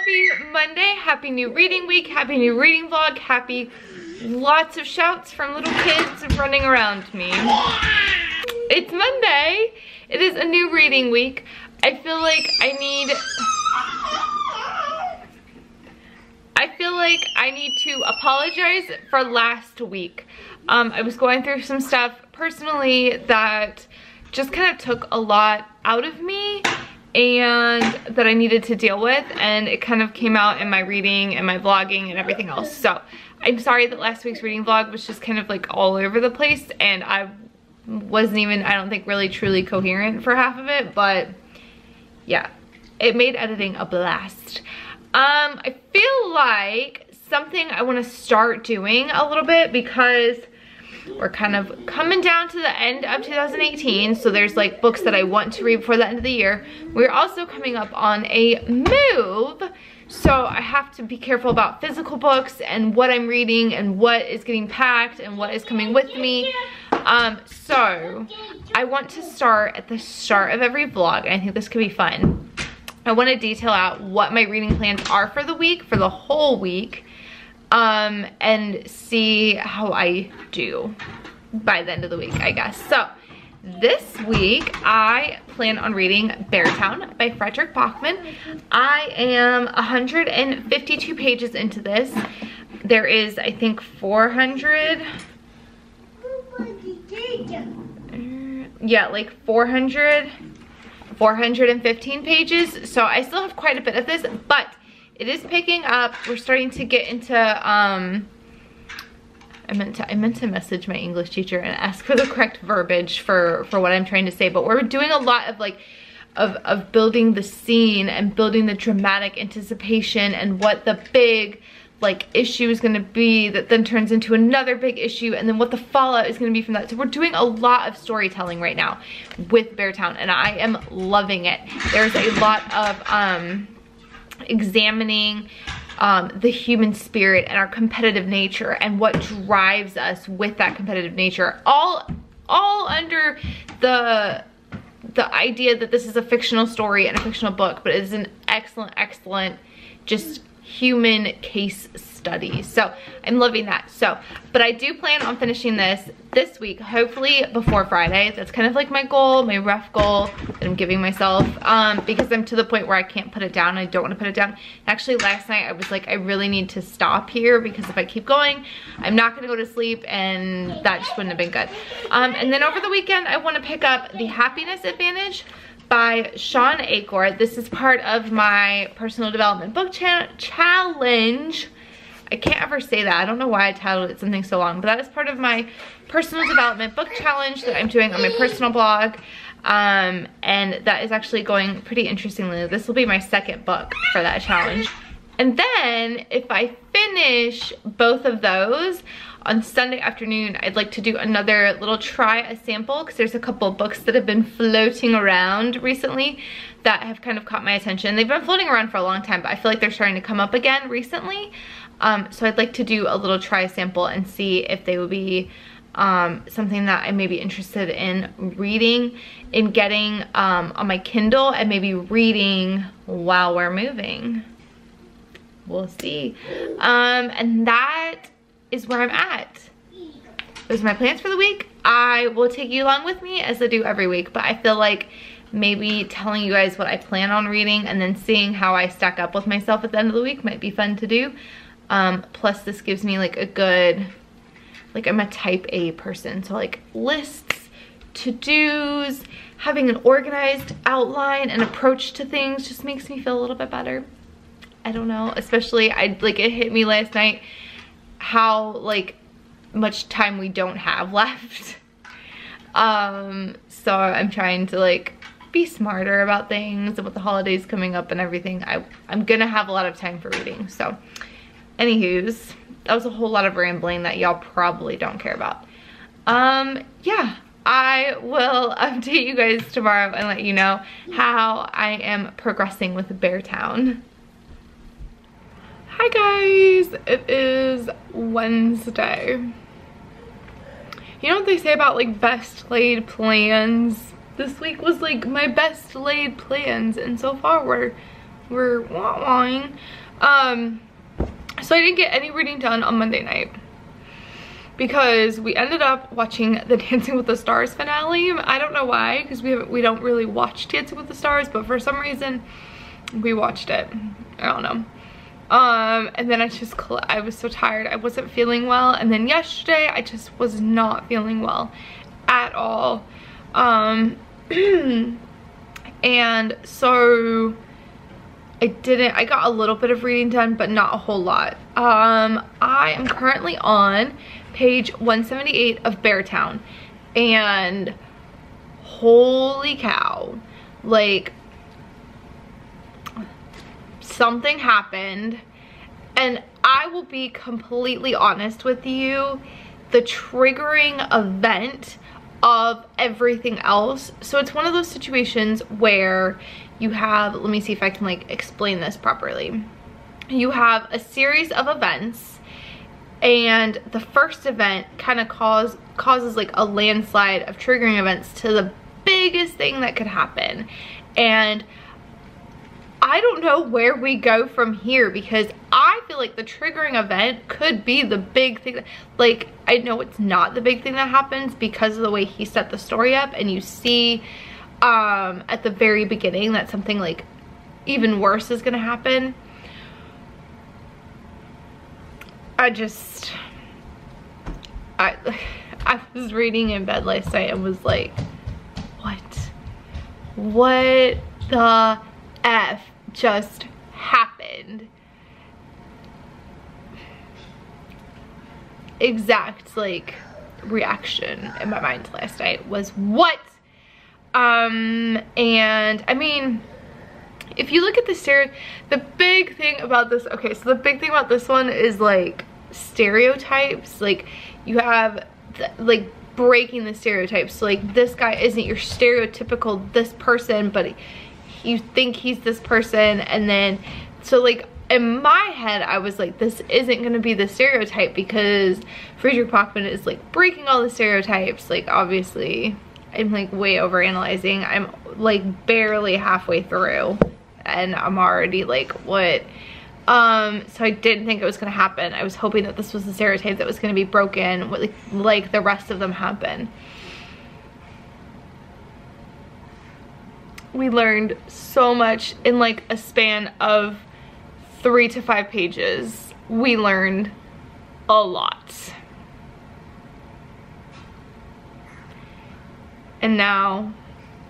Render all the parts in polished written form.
Happy Monday, happy new reading week, happy new reading vlog, happy lots of shouts from little kids running around me. It's Monday. It is a new reading week. I feel like I need to apologize for last week. I was going through some stuff personally that just kind of took a lot out of me and that I needed to deal with, and it kind of came out in my reading and my vlogging and everything else. So I'm sorry that last week's reading vlog was just kind of like all over the place, and I wasn't even, I don't think, really truly coherent for half of it, but yeah, it made editing a blast. I feel like something I want to start doing a little bit, because we're kind of coming down to the end of 2018, so there's like books that I want to read before the end of the year. We're also coming up on a move, so I have to be careful about physical books and what I'm reading and what is getting packed and what is coming with me. So I want to start at the start of every vlog, and I think this could be fun. I want to detail out what my reading plans are for the week, for the whole week, and see how I do by the end of the week, I guess. So this week I plan on reading Beartown by Frederick Bachman. I am 152 pages into this. There is, I think, 415 pages. So I still have quite a bit of this, but it is picking up. We're starting to get into, I meant to message my English teacher and ask for the correct verbiage for what I'm trying to say, but we're doing a lot of like, of building the scene and building the dramatic anticipation and what the big like issue is gonna be that then turns into another big issue, and then what the fallout is gonna be from that. So we're doing a lot of storytelling right now with Beartown, and I am loving it. There's a lot of examining the human spirit and our competitive nature and what drives us with that competitive nature, all under the idea that this is a fictional story and a fictional book, but it is an excellent just human case study. So I'm loving that. So, but I do plan on finishing this week, hopefully before Friday. That's kind of like my goal, my rough goal that I'm giving myself, because I'm to the point where I can't put it down. I don't want to put it down. Actually, last night I was like, I really need to stop here, because if I keep going, I'm not going to go to sleep, and that just wouldn't have been good. And then over the weekend, I want to pick up The Happiness Advantage by Sean Acor. This is part of my personal development book challenge. I can't ever say that. I don't know why I titled it something so long, but that is part of my personal development book challenge that I'm doing on my personal blog. And that is actually going pretty interestingly. This will be my second book for that challenge. And then if I finish both of those on Sunday afternoon, I'd like to do another little try a sample, because there's a couple books that have been floating around recently that have kind of caught my attention. They've been floating around for a long time, but I feel like they're starting to come up again recently. So I'd like to do a little try sample and see if they would be something that I may be interested in reading, in getting on my Kindle, and maybe reading while we're moving. We'll see. And that is where I'm at. Those are my plans for the week. I will take you along with me as I do every week, but I feel like maybe telling you guys what I plan on reading and then seeing how I stack up with myself at the end of the week might be fun to do. Plus this gives me like a good, like I'm a type A person, so like lists, to-dos, having an organized outline and approach to things just makes me feel a little bit better. I don't know, especially it hit me last night how like much time we don't have left. So I'm trying to like be smarter about things, and with the holidays coming up and everything, I'm gonna have a lot of time for reading. So anywho's, that was a whole lot of rambling that y'all probably don't care about. Yeah, I will update you guys tomorrow and let you know how I am progressing with Beartown. Hi guys, it is Wednesday. You know what they say about like best laid plans? This week was like my best laid plans, and so far we're we're wah-wahing. So I didn't get any reading done on Monday night because we ended up watching the Dancing with the Stars finale. I don't know why, because we don't really watch Dancing with the Stars, but for some reason we watched it. I don't know. And then I was so tired. I wasn't feeling well. And then yesterday I just was not feeling well at all. And so I got a little bit of reading done, but not a whole lot. I am currently on page 178 of Beartown, and holy cow, like, something happened, and I will be completely honest with you, the triggering event of everything else. So it's one of those situations where you have, let me see if I can like explain this properly. You have a series of events, and the first event kind of causes like a landslide of triggering events to the biggest thing that could happen. And I don't know where we go from here, because I feel like the triggering event could be the big thing. Like, I know it's not the big thing that happens because of the way he set the story up, and you see at the very beginning that something like even worse is gonna happen. I was reading in bed last night and was like, what the F just happened? Exact like reaction in my mind last night was what? And I mean, if you look at the big thing about this, okay, so the big thing about this one is like stereotypes. Like, you have like breaking the stereotypes. So like, this guy isn't your stereotypical this person, but you think he's this person. And then, so like in my head, I was like, this isn't gonna be the stereotype because Friedrich Bachman is like breaking all the stereotypes. Like, obviously I'm like way overanalyzing. I'm like barely halfway through and I'm already like, what? So I didn't think it was gonna happen. I was hoping that this was the stereotype that was gonna be broken, like the rest of them have been. We learned so much in like a span of 3 to 5 pages. We learned a lot. And now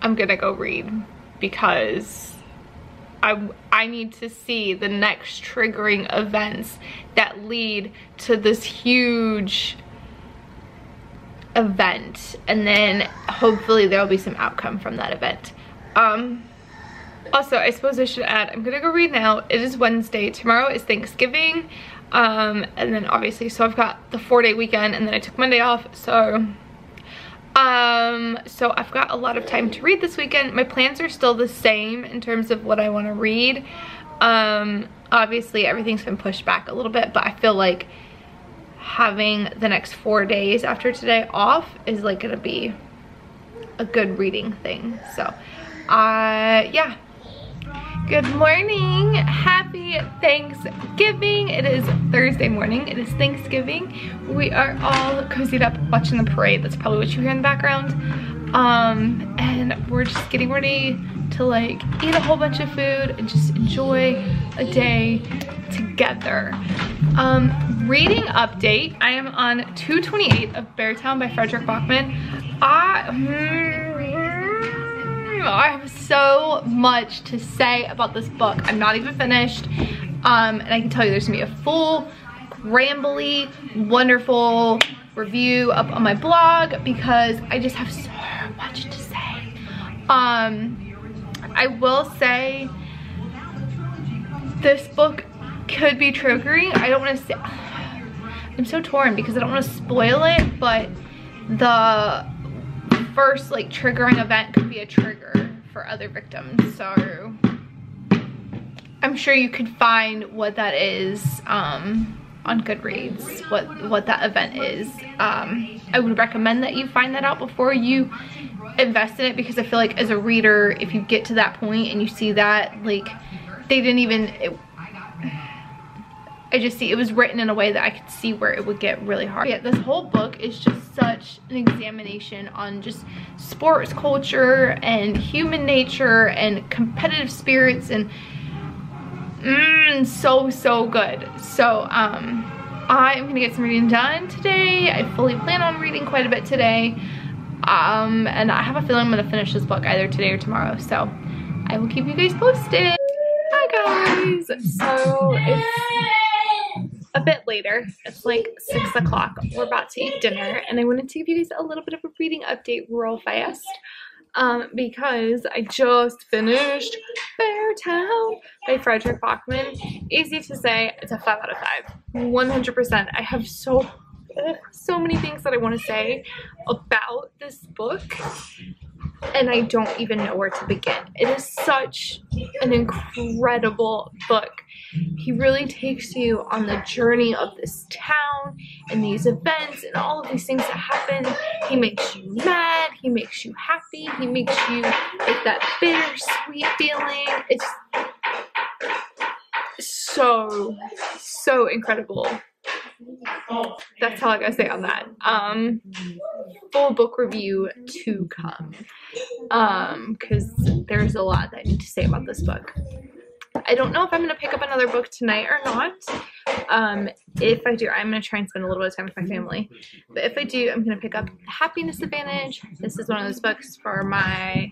I'm gonna go read because I need to see the next triggering events that lead to this huge event, and then hopefully there'll be some outcome from that event. Also, I suppose I should add, I'm gonna go read now. It is Wednesday, tomorrow is Thanksgiving, and then obviously, so I've got the 4-day weekend, and then I took Monday off, so I've got a lot of time to read this weekend. My plans are still the same in terms of what I want to read. Obviously everything's been pushed back a little bit, but I feel like having the next 4 days after today off is like gonna be a good reading thing. So yeah, good morning, happy Thanksgiving. It is Thursday morning, it is Thanksgiving. We are all cozied up watching the parade. That's probably what you hear in the background. And we're just getting ready to like eat a whole bunch of food and just enjoy a day together. Reading update, I am on 228 of Beartown by Friedrich Bachman. I have so much to say about this book. I'm not even finished, and I can tell you there's gonna be a full, rambly, wonderful review up on my blog because I just have so much to say. I will say this book could be triggering. I don't want to say, I'm so torn because I don't want to spoil it, but the first like triggering event could be a trigger for other victims, so I'm sure you could find what that is on Goodreads, what that event is. I would recommend that you find that out before you invest in it, because I feel like as a reader, if you get to that point and you see that, like, they didn't even, I just see it was written in a way that I could see where it would get really hard. Yeah, this whole book is just such an examination on just sports culture and human nature and competitive spirits, and so good. So I'm gonna get some reading done today. I fully plan on reading quite a bit today, and I have a feeling I'm gonna finish this book either today or tomorrow, so I will keep you guys posted. Hi guys, so it's a bit later. It's like 6 o'clock. We're about to eat dinner, and I wanted to give you guys a little bit of a reading update real fast, because I just finished Beartown by Frederick Bachman. Easy to say, it's a 5 out of 5. 100%. I have so many things that I want to say about this book, and I don't even know where to begin. It is such an incredible book. He really takes you on the journey of this town and these events and all of these things that happen. He makes you mad, he makes you happy, he makes you like that bittersweet feeling. It's so incredible. That's all I gotta say on that. Full book review to come, because there's a lot that I need to say about this book. I don't know if I'm gonna pick up another book tonight or not. If I do, I'm gonna try and spend a little bit of time with my family, but if I do, I'm gonna pick up The Happiness Advantage. This is one of those books for my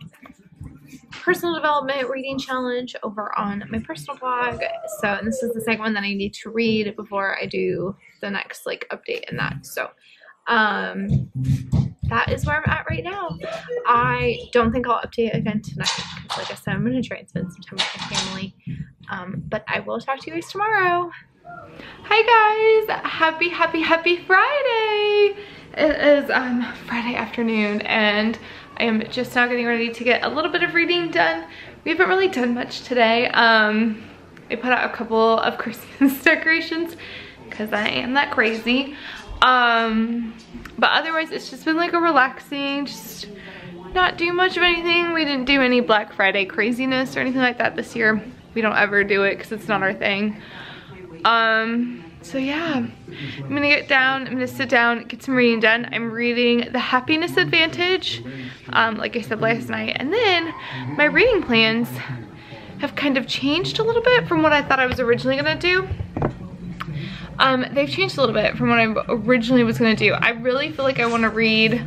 personal development reading challenge over on my personal blog. So, and this is the second one that I need to read before I do the next like update in that. So that is where I'm at right now. I don't think I'll update again tonight, because like I said, I'm going to try and spend some time with my family. But I will talk to you guys tomorrow. Hi guys, happy Friday. It is Friday afternoon, and I am just now getting ready to get a little bit of reading done. We haven't really done much today. I put out a couple of Christmas decorations because I am that crazy. But otherwise it's just been like a relaxing, just not do much of anything. We didn't do any Black Friday craziness or anything like that this year. We don't ever do it because it's not our thing. So yeah, I'm gonna get down, I'm gonna sit down, get some reading done. I'm reading The Happiness Advantage, like I said last night, and then my reading plans have kind of changed a little bit from what I thought I was originally gonna do. They've changed a little bit from what I originally was gonna do. I really feel like I wanna read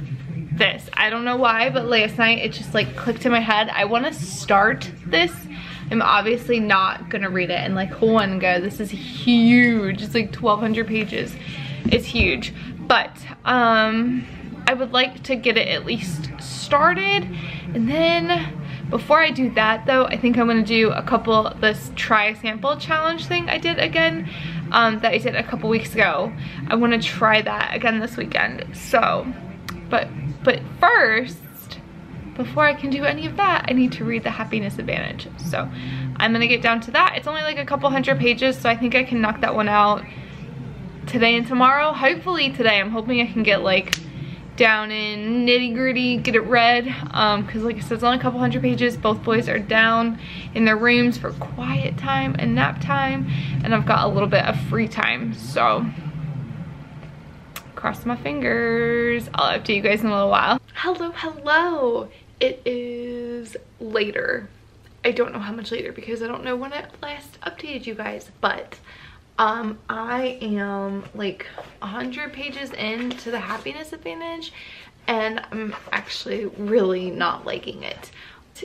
this. I don't know why, but last night it just like clicked in my head. I wanna start this. I'm obviously not gonna read it in like one go. This is huge. It's like 1,200 pages. It's huge. But I would like to get it at least started. And then before I do that though, I think I'm gonna do a couple, this try sample challenge thing I did again, that I did a couple weeks ago. I wanna try that again this weekend. So, but first, before I can do any of that, I need to read The Happiness Advantage. So I'm gonna get down to that. It's only like a couple hundred pages, so I think I can knock that one out today and tomorrow. Hopefully today. I'm hoping I can get like down in nitty gritty, get it read, because like I said, it's only a couple hundred pages. Both boys are down in their rooms for quiet time and nap time, and I've got a little bit of free time, so cross my fingers. I'll update you guys in a little while. Hello. It is later. I don't know how much later because I don't know when I last updated you guys, but I am like 100 pages into The Happiness Advantage, and I'm actually really not liking it.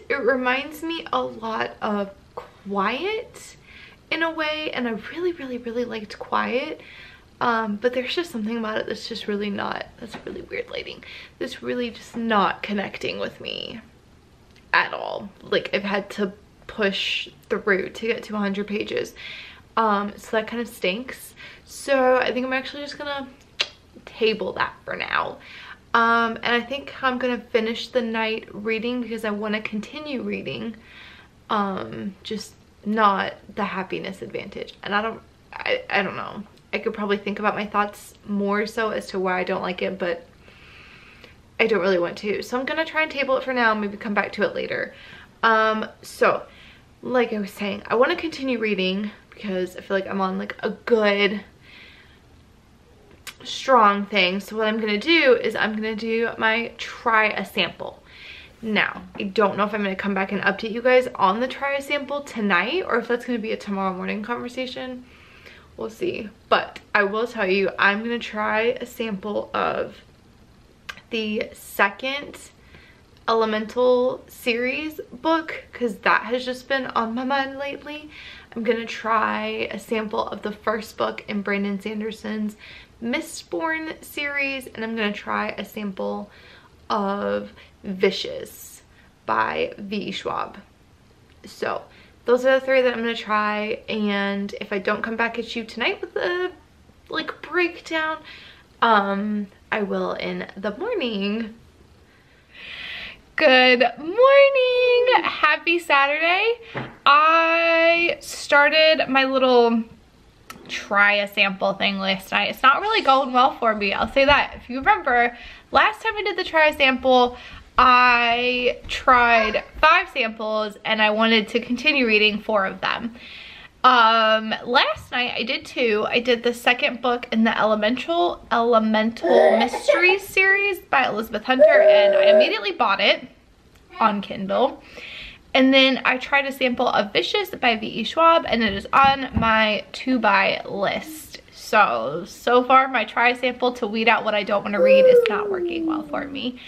It reminds me a lot of Quiet in a way, and I really liked Quiet. But there's just something about it that's just really not, that's really weird lighting. That's really just not connecting with me at all. Like, I've had to push through to get to 100 pages. So that kind of stinks. So I think I'm actually just gonna table that for now. And I think I'm gonna finish the night reading because I want to continue reading. Just not The Happiness Advantage. And I don't know. I could probably think about my thoughts more so as to why I don't like it, but I don't really want to. So I'm gonna try and table it for now, maybe come back to it later. So like I was saying, I want to continue reading because I feel like I'm on like a good strong thing. So what I'm gonna do is I'm gonna do my try a sample. Now, I don't know if I'm gonna come back and update you guys on the try a sample tonight or if that's gonna be a tomorrow morning conversation. We'll see. But I will tell you, I'm gonna try a sample of the second Elemental series book because that has just been on my mind lately. I'm gonna try a sample of the first book in Brandon Sanderson's Mistborn series, and I'm gonna try a sample of Vicious by V. Schwab. So those are the 3 that I'm gonna try, and if I don't come back at you tonight with a like breakdown, I will in the morning. Good morning, happy Saturday. I started my little try a sample thing last night. It's not really going well for me, I'll say that. If you remember, last time I did the try a sample, I tried 5 samples and I wanted to continue reading 4 of them. Last night I did 2. I did the second book in the Elemental Mysteries series by Elizabeth Hunter, and I immediately bought it on Kindle. And then I tried a sample of Vicious by V.E. Schwab, and it is on my to buy list. So far my try sample to weed out what I don't want to read is not working well for me.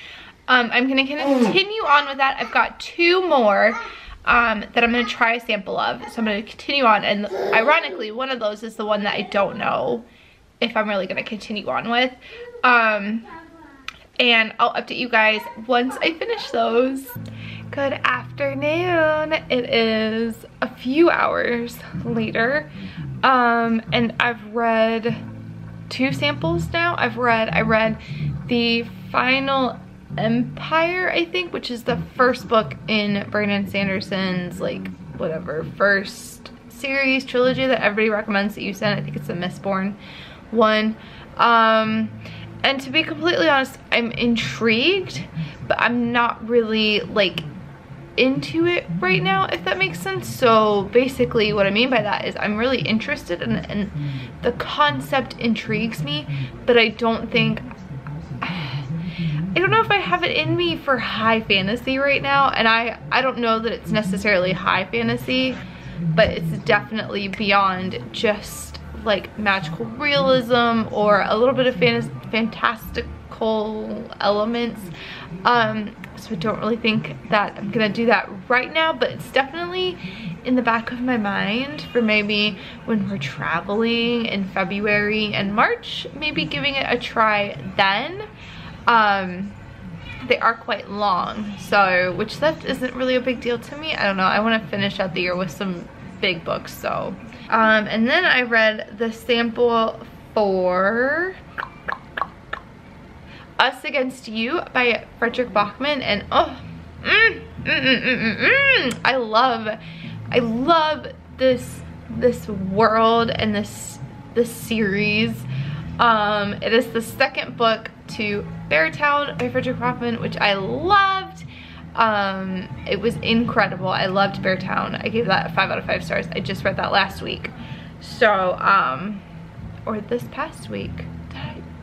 I'm gonna continue on with that. I've got 2 more that I'm gonna try a sample of. So I'm gonna continue on, and ironically, one of those is the one that I don't know if I'm really gonna continue on with. And I'll update you guys once I finish those. Good afternoon. It is a few hours later, and I've read 2 samples now. I read the Final Empire, I think, which is the first book in Brandon Sanderson's like whatever first series trilogy that everybody recommends that you send. I think it's the Mistborn one. And to be completely honest, I'm intrigued, but I'm not really like into it right now, if that makes sense. So basically what I mean by that is I'm really interested in it, and the concept intrigues me, but I don't know if I have it in me for high fantasy right now. And I don't know that it's necessarily high fantasy, but it's definitely beyond just like magical realism or a little bit of fantastical elements. So I don't really think that I'm gonna do that right now, but it's definitely in the back of my mind for maybe when we're traveling in February and March, maybe giving it a try then. They are quite long, so which that isn't really a big deal to me. I don't know, I want to finish out the year with some big books. So and then I read the sample for Us Against You by Frederick Bachman, and I love this world and this series. It is the second book to Beartown by Frederick Bachman, which I loved. It was incredible. I loved Beartown. I gave that a 5 out of 5 stars. I just read that last week. So, or this past week.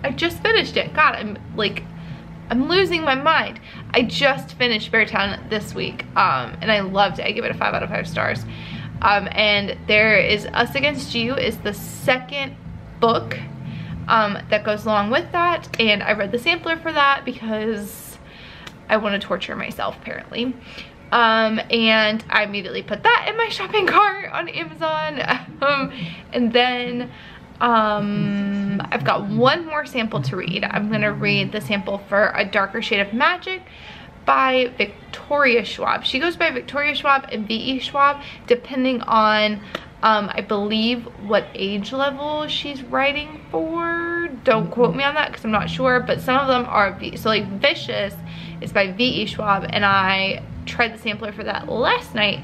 I just finished it. God, I'm losing my mind. I just finished Beartown this week, and I loved it. I give it a 5 out of 5 stars. And there is Us Against You is the second book that goes along with that, and I read the sampler for that because I want to torture myself apparently. And I immediately put that in my shopping cart on Amazon. And then I've got 1 more sample to read. I'm gonna read the sample for A Darker Shade of Magic by Victoria Schwab. She goes by Victoria Schwab and V.E. Schwab, depending on I believe what age level she's writing for. Don't quote me on that because I'm not sure, but some of them are so like Vicious is by V.E. Schwab, and I tried the sampler for that last night,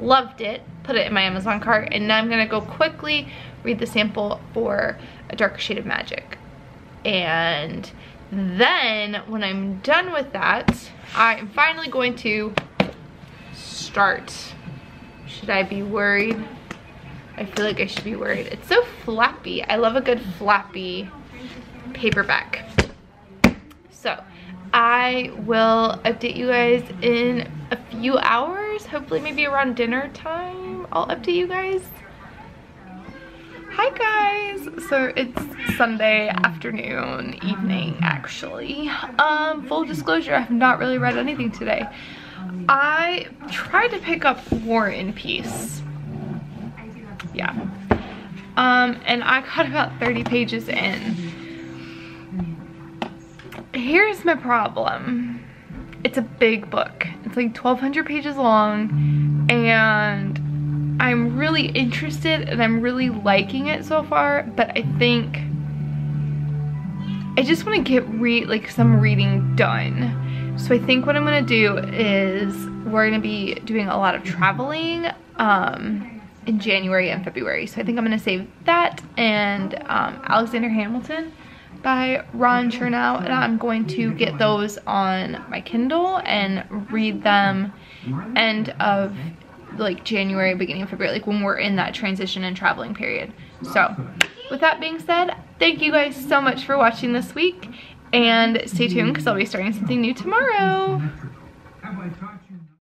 loved it, put it in my Amazon cart, and now I'm gonna go quickly read the sample for A Darker Shade of Magic. And Then when I'm done with that, I'm finally going to start. Should I be worried? I feel like I should be worried. It's so flappy. I love a good flappy paperback. So I will update you guys in a few hours, hopefully maybe around dinner time. I'll update you guys. Hi guys, so it's Sunday afternoon, evening actually. Full disclosure, I have not really read anything today. I tried to pick up War and Peace. Yeah. And I got about 30 pages in. Here's my problem. It's a big book. It's like 1,200 pages long, and I'm really interested and I'm really liking it so far, but I think I just want to get some reading done. So I think what I'm gonna do is we're gonna be doing a lot of traveling in January and February. So I think I'm gonna save that and Alexander Hamilton by Ron Chernow, and I'm going to get those on my Kindle and read them end of like January, beginning of February, like when we're in that transition and traveling period. So with that being said, thank you guys so much for watching this week, and stay tuned because I'll be starting something new tomorrow.